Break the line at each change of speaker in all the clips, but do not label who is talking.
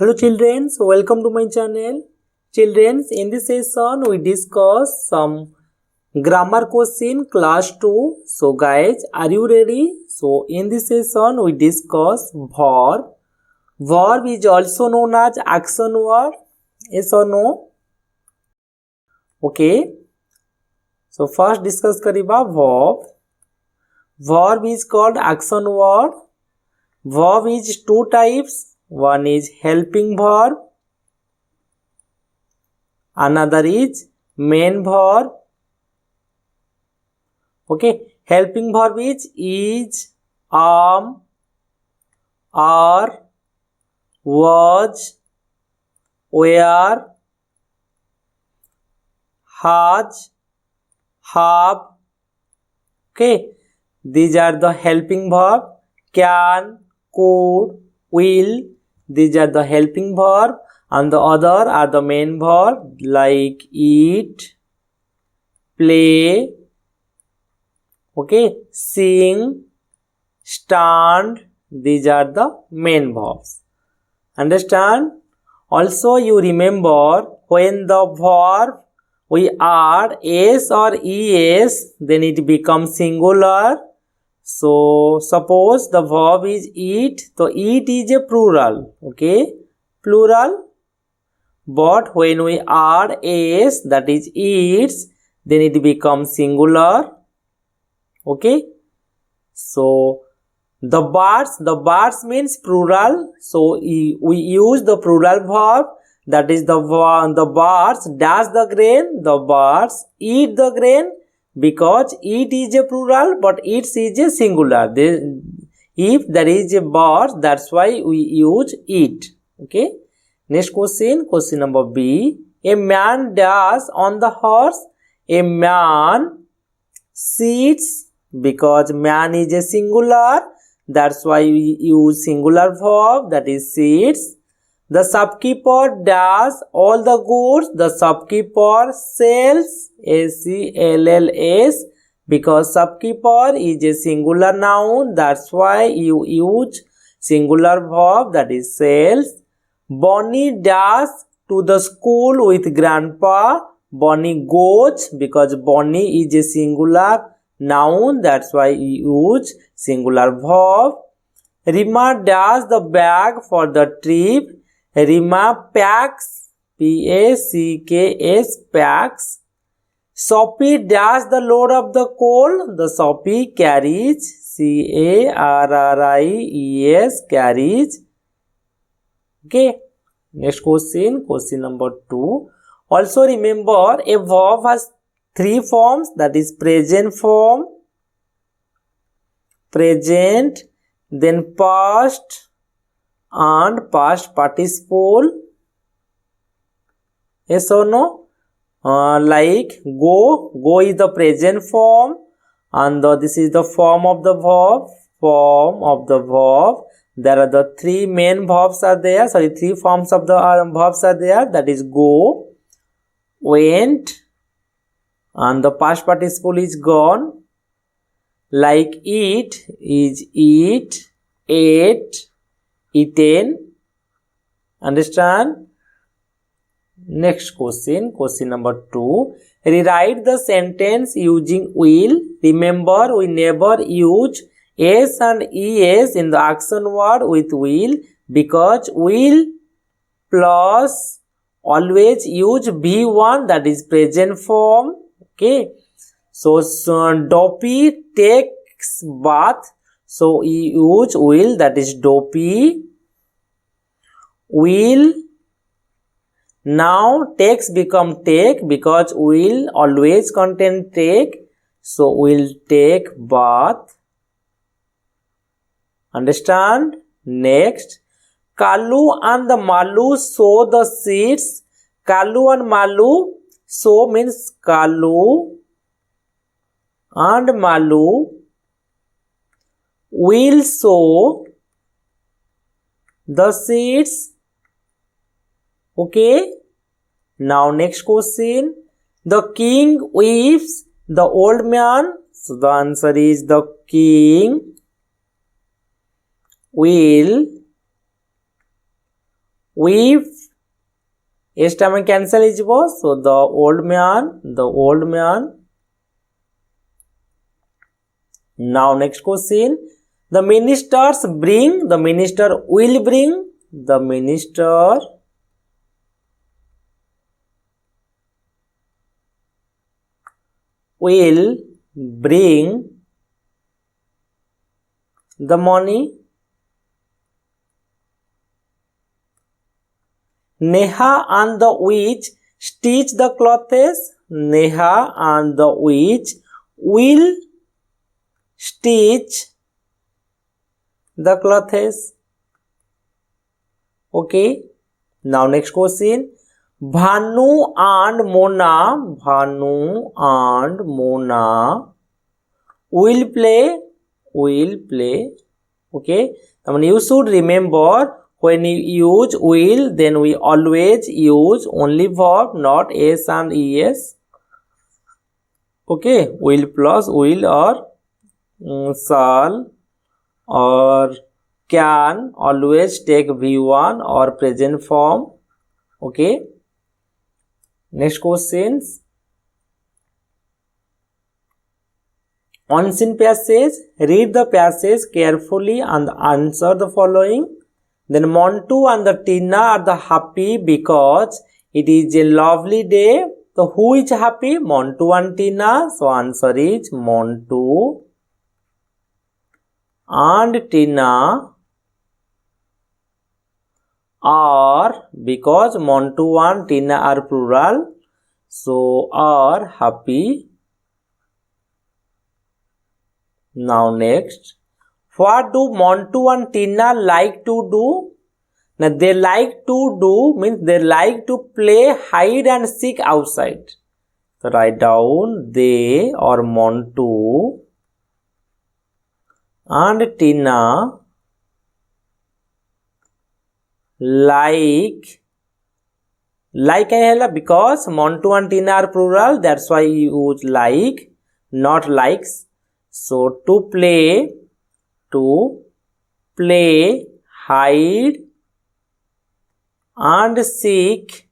Hello children, so welcome to my channel. Children, in this session we discuss some grammar question class 2. So guys, are you ready? So in this session we discuss verb. Verb is also known as action word. Yes or no? Okay. So first discuss kariba verb. Verb is called action word. Verb is two types. One is helping verb. Another is main verb. Okay, helping verb is, are, was, were, has, have. Okay, these are the helping verb. Can, could, will. These are the helping verb. And the other are the main verb like eat, play, okay, sing, stand. These are the main verbs. Understand? Also you remember when the verb we add s or es, then it becomes singular. So suppose the verb is eat, so eat is a plural, okay, plural. But when we add s, that is eats, then it becomes singular. Okay. So the birds means plural. So we use the plural verb. That is the birds dash the grain. The birds eat the grain, because eat is a plural, but eats is a singular. If there is a bird, that's why we use eat. Okay. Next question number B. A man dash on the horse. A man sits, because man is a singular, that's why we use singular verb, that is sits. The shopkeeper does all the goods. The shopkeeper sells, S-E-L-L-S, because shopkeeper is a singular noun, that's why you use singular verb, that is sells. Bonnie does to the school with grandpa. Bonnie goes, because Bonnie is a singular noun, that's why you use singular verb. Rima does the bag for the trip. Rima packs, P-A-C-K-S, packs. Sophie does the load of the coal. The Sophie carries, C-A-R-R-I-E-S, carries. Okay. Next question number 2. Also remember, a verb has 3 forms, that is present form, present, then past and past participle. Yes or no? Like go is the present form, and this is the form of the verb. There are the 3 main verbs are there. 3 forms of the verbs are there. That is go, went, and the past participle is gone. Like eat is eat, ate, eaten. Understand? Next question number 2. Rewrite the sentence using will. Remember, we never use s and es in the action word with will, because will plus always use V1, that is present form. Okay. So Dopey takes bath. So we use will, that is Dopey. Will. Now takes become take, because will always contain take. So will take bath. Understand? Next. Kalu and the Malu sow the seeds. Kalu and Malu, sow means Kalu and Malu will sow the seeds. Okay. Now next question. The king weeps. The old man. So the answer is the king will If S টা আমি cancel হয়ে যাব, so the old man. Now next question, the minister will bring, the minister will bring the money. Neha and the witch stitch the clothes. Neha and the witch will stitch the clothes. Okay. Now next question, Bhanu and Mona will play. Okay, I mean, you should remember, when you use will, then we always use only verb, not s and es. Okay, will plus will or shall or can always take v1 or present form. Okay, next questions, on-scene passage, read the passage carefully and answer the following. Then Montu and the Tina are the happy because it is a lovely day. So who is happy? Montu and Tina. So answer is Montu and Tina are, because Montu and Tina are plural, so are happy. Now next, what do Montu and Tina like to do? Now they like to do means they like to play hide and seek outside. So write down, they or Montu and Tina like because Montu and Tina are plural, that's why you use like, not likes. So to play hide and seek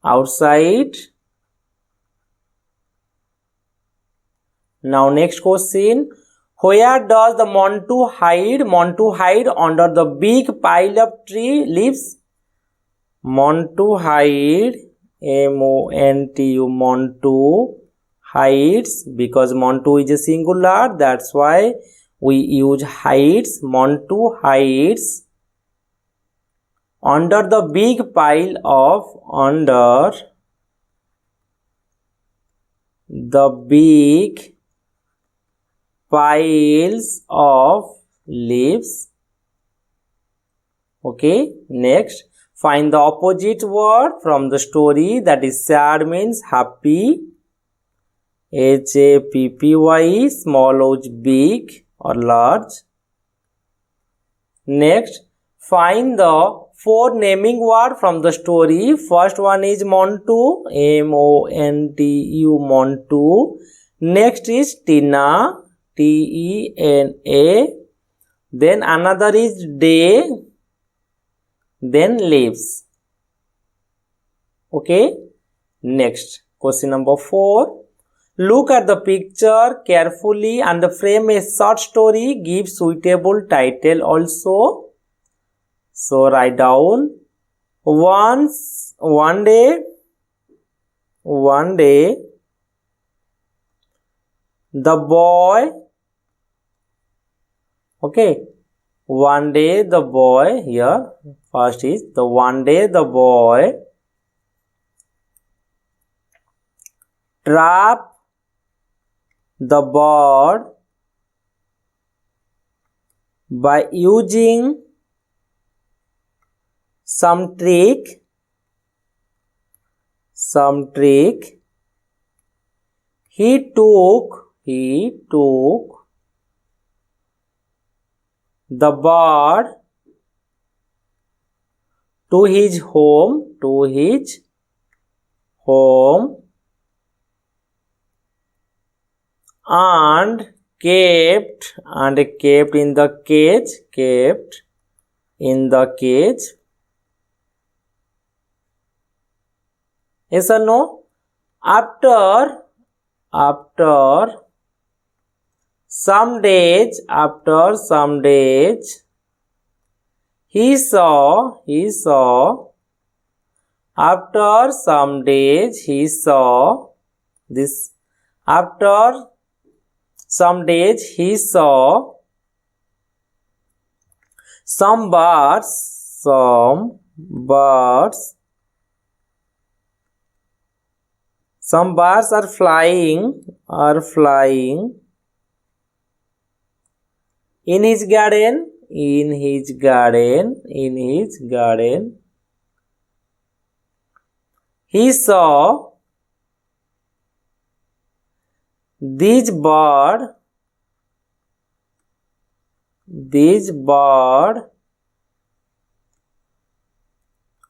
outside. Now next question, where does the Montu hide? Montu hide under the big pile of tree leaves. Montu hide, M-O-N-T-U, Montu hides, because Montu is a singular, that's why we use hides. Montu hides under the big pile of, under the big piles of leaves. Okay, next, find the opposite word from the story, that is sad means happy, H-A-P-P-Y, small o is big or large. Next, find the 4 naming word from the story. First one is Montu, M-O-N-T-U, Montu. Next is Tina, T-E-N-A. Then another is day, then leaves. Okay, next, question number 4. Look at the picture carefully and frame a short story. Give suitable title also. So write down, one day the boy. Okay, one day the boy, here first is the one day the boy trapped the bird by using some trick. He took the bird to his home, and kept in the cage, in the cage? Yes or no? After some days, he saw, after some days he saw this, after some days he saw some birds are flying in his garden. He saw these bird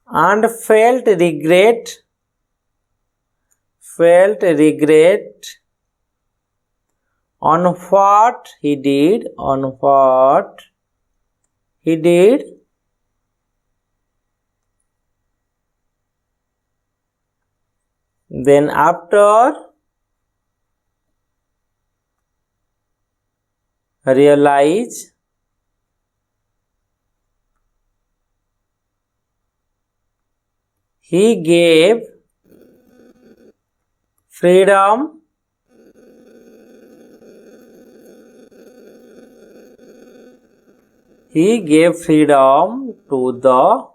and felt regret on what he did, then after realize he gave freedom to the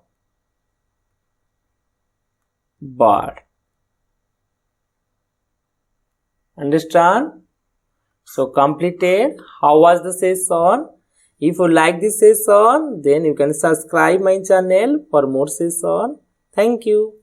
bird. Understand? So completed. How was the session? If you like this session, then you can subscribe my channel for more session. Thank you.